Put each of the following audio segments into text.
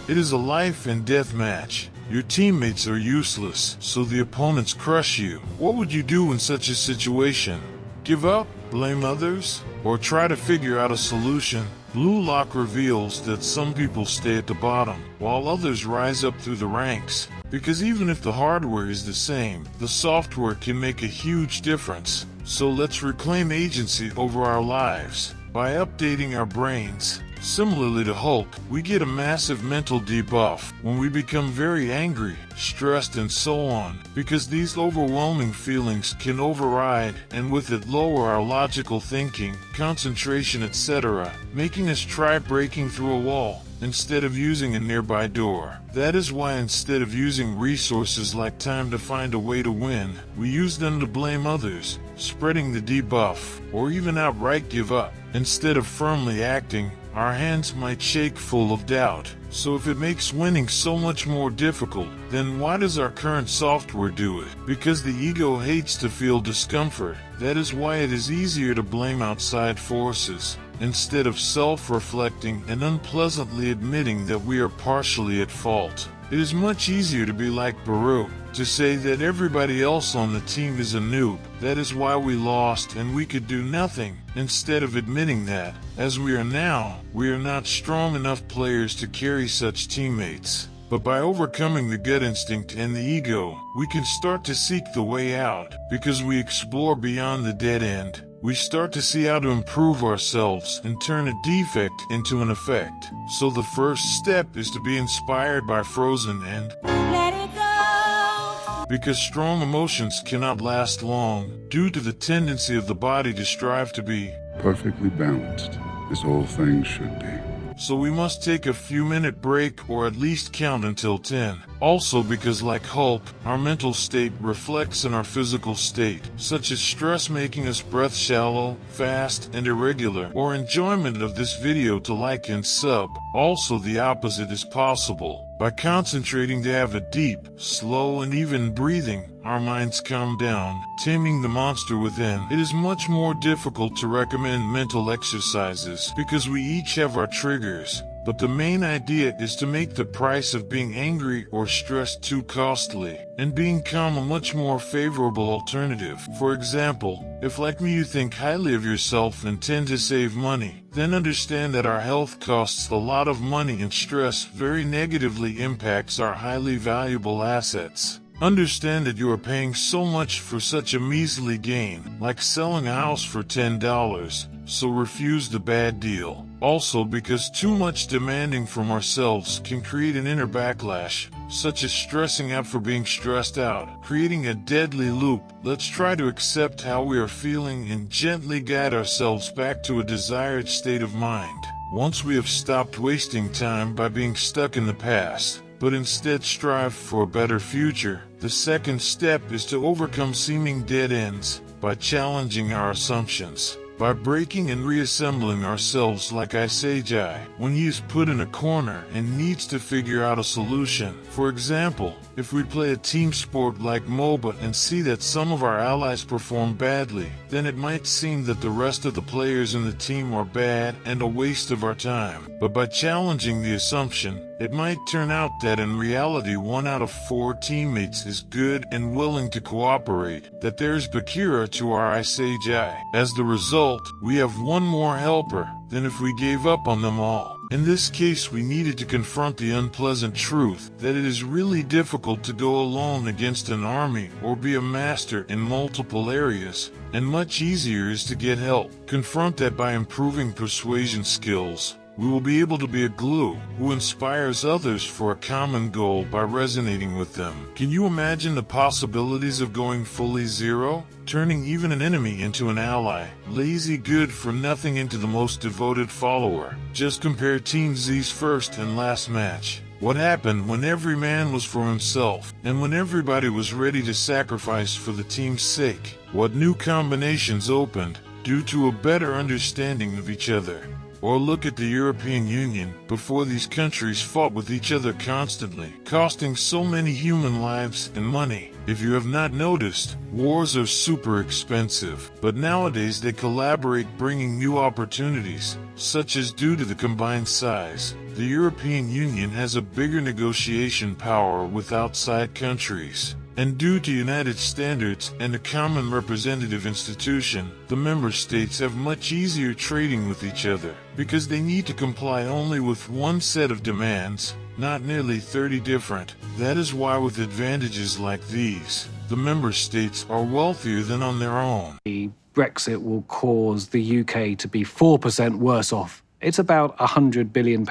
It is a life and death match. Your teammates are useless, so the opponents crush you. What would you do in such a situation? Give up? Blame others? Or try to figure out a solution? Blue Lock reveals that some people stay at the bottom, while others rise up through the ranks. Because even if the hardware is the same, the software can make a huge difference. So let's reclaim agency over our lives by updating our brains. Similarly to Hulk, we get a massive mental debuff when we become very angry, stressed, and so on, because these overwhelming feelings can override and with it lower our logical thinking, concentration, etc., making us try breaking through a wall instead of using a nearby door. That is why instead of using resources like time to find a way to win, we use them to blame others, spreading the debuff, or even outright give up. Instead of firmly acting, our hands might shake full of doubt. So if it makes winning so much more difficult, then why does our current software do it? Because the ego hates to feel discomfort. That is why it is easier to blame outside forces, instead of self-reflecting and unpleasantly admitting that we are partially at fault. It is much easier to be like Baruch, to say that everybody else on the team is a noob. That is why we lost and we could do nothing, instead of admitting that, as we are now, we are not strong enough players to carry such teammates. But by overcoming the gut instinct and the ego, we can start to seek the way out, because we explore beyond the dead end. We start to see how to improve ourselves and turn a defect into an effect. So the first step is to be inspired by Frozen and let it go. Because strong emotions cannot last long, due to the tendency of the body to strive to be perfectly balanced, as all things should be. So we must take a few-minute break or at least count until 10. Also because like Hulk, our mental state reflects in our physical state, such as stress making us breath shallow, fast, and irregular, or enjoyment of this video to like and sub. Also the opposite is possible. By concentrating to have a deep, slow, and even breathing, our minds calm down, taming the monster within. It is much more difficult to recommend mental exercises because we each have our triggers. But the main idea is to make the price of being angry or stressed too costly, and being calm a much more favorable alternative. For example, if like me you think highly of yourself and tend to save money, then understand that our health costs a lot of money and stress very negatively impacts our highly valuable assets. Understand that you are paying so much for such a measly gain, like selling a house for $10, so refuse the bad deal. Also because too much demanding from ourselves can create an inner backlash, such as stressing out for being stressed out, creating a deadly loop. Let's try to accept how we are feeling and gently guide ourselves back to a desired state of mind. Once we have stopped wasting time by being stuck in the past, but instead strive for a better future, the second step is to overcome seeming dead ends by challenging our assumptions. By breaking and reassembling ourselves like Isajai when he is put in a corner and needs to figure out a solution. For example, if we play a team sport like MOBA and see that some of our allies perform badly, then it might seem that the rest of the players in the team are bad and a waste of our time. But by challenging the assumption, it might turn out that in reality 1 out of 4 teammates is good and willing to cooperate, that there's Bakira to our Isajai. As the result, we have one more helper than if we gave up on them all. In this case, we needed to confront the unpleasant truth that it is really difficult to go alone against an army or be a master in multiple areas, and much easier is to get help. Confront that by improving persuasion skills. We will be able to be a glue who inspires others for a common goal by resonating with them. Can you imagine the possibilities of going fully zero? Turning even an enemy into an ally, lazy good for nothing into the most devoted follower. Just compare Team Z's first and last match. What happened when every man was for himself, and when everybody was ready to sacrifice for the team's sake? What new combinations opened, due to a better understanding of each other? Or look at the European Union. Before, these countries fought with each other constantly, costing so many human lives and money. If you have not noticed, wars are super expensive, but nowadays they collaborate, bringing new opportunities, such as due to the combined size. The European Union has a bigger negotiation power with outside countries. And due to united standards and a common representative institution, the member states have much easier trading with each other, because they need to comply only with one set of demands, not nearly 30 different. That is why with advantages like these, the member states are wealthier than on their own. Brexit will cause the UK to be 4% worse off. It's about £100 billion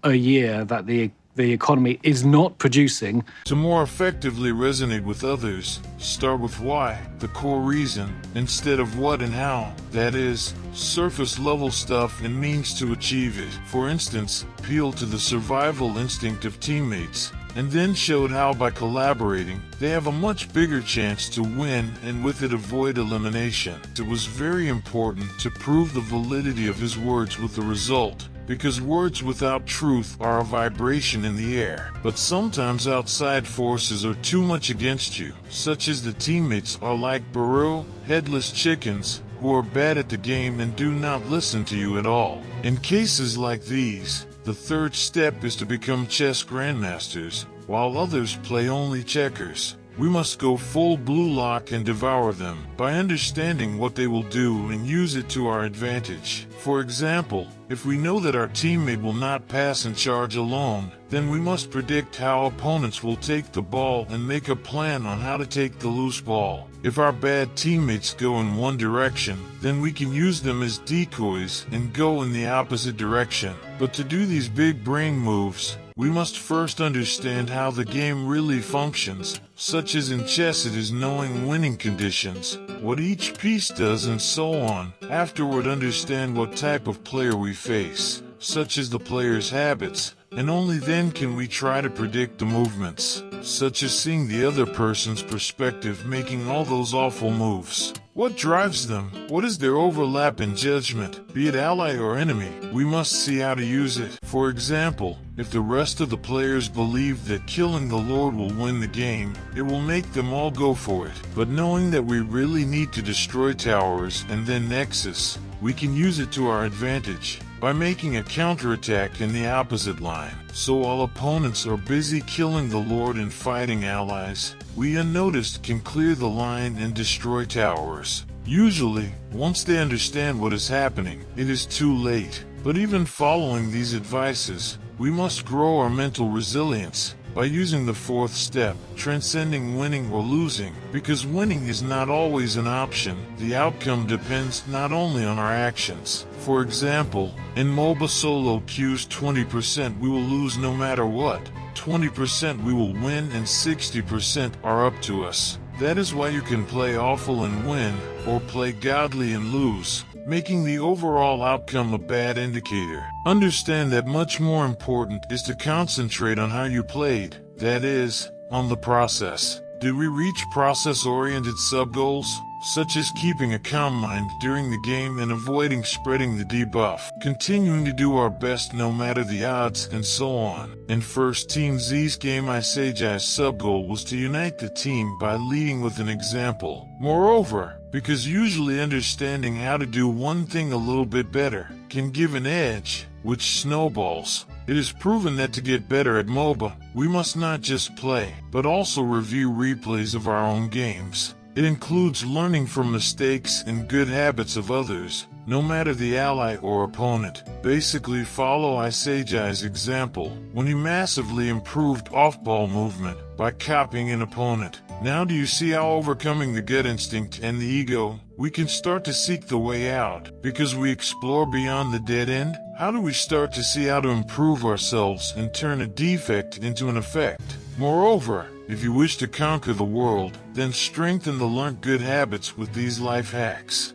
a year that the economy is not producing. To more effectively resonate with others, start with why, the core reason, instead of what and how. That is, surface level stuff and means to achieve it. For instance, appeal to the survival instinct of teammates, and then showed how by collaborating, they have a much bigger chance to win and with it avoid elimination. It was very important to prove the validity of his words with the result, because words without truth are a vibration in the air. But sometimes outside forces are too much against you, such as the teammates are like burrow, headless chickens, who are bad at the game and do not listen to you at all. In cases like these, the third step is to become chess grandmasters, while others play only checkers. We must go full blue lock and devour them by understanding what they will do and use it to our advantage. For example, if we know that our teammate will not pass and charge alone, then we must predict how opponents will take the ball and make a plan on how to take the loose ball. If our bad teammates go in one direction, then we can use them as decoys and go in the opposite direction. But to do these big brain moves, we must first understand how the game really functions, such as in chess it is knowing winning conditions, what each piece does and so on. Afterward, understand what type of player we face, such as the player's habits, and only then can we try to predict the movements, such as seeing the other person's perspective making all those awful moves. What drives them? What is their overlap in judgment? Be it ally or enemy, we must see how to use it. For example, if the rest of the players believe that killing the Lord will win the game, it will make them all go for it. But knowing that we really need to destroy towers and then Nexus, we can use it to our advantage by making a counterattack in the opposite line. So while opponents are busy killing the Lord and fighting allies, we unnoticed can clear the line and destroy towers. Usually, once they understand what is happening, it is too late. But even following these advices, we must grow our mental resilience by using the fourth step, transcending winning or losing, because winning is not always an option. The outcome depends not only on our actions. For example, in MOBA solo queues, 20% we will lose no matter what, 20% we will win, and 60% are up to us. That is why you can play awful and win, or play godly and lose, making the overall outcome a bad indicator. Understand that much more important is to concentrate on how you played, that is, on the process. Did we reach process-oriented sub-goals, such as keeping a calm mind during the game and avoiding spreading the debuff, continuing to do our best no matter the odds, and so on? In First Team Z's game, Isage's sub-goal was to unite the team by leading with an example. Moreover, because usually understanding how to do one thing a little bit better can give an edge, which snowballs. It is proven that to get better at MOBA, we must not just play, but also review replays of our own games. It includes learning from mistakes and good habits of others, no matter the ally or opponent. Basically follow Isage's example when he massively improved off-ball movement by copying an opponent. Now do you see how overcoming the gut instinct and the ego, we can start to seek the way out, because we explore beyond the dead end? How do we start to see how to improve ourselves and turn a defect into an effect? Moreover, if you wish to conquer the world, then strengthen the learned good habits with these life hacks.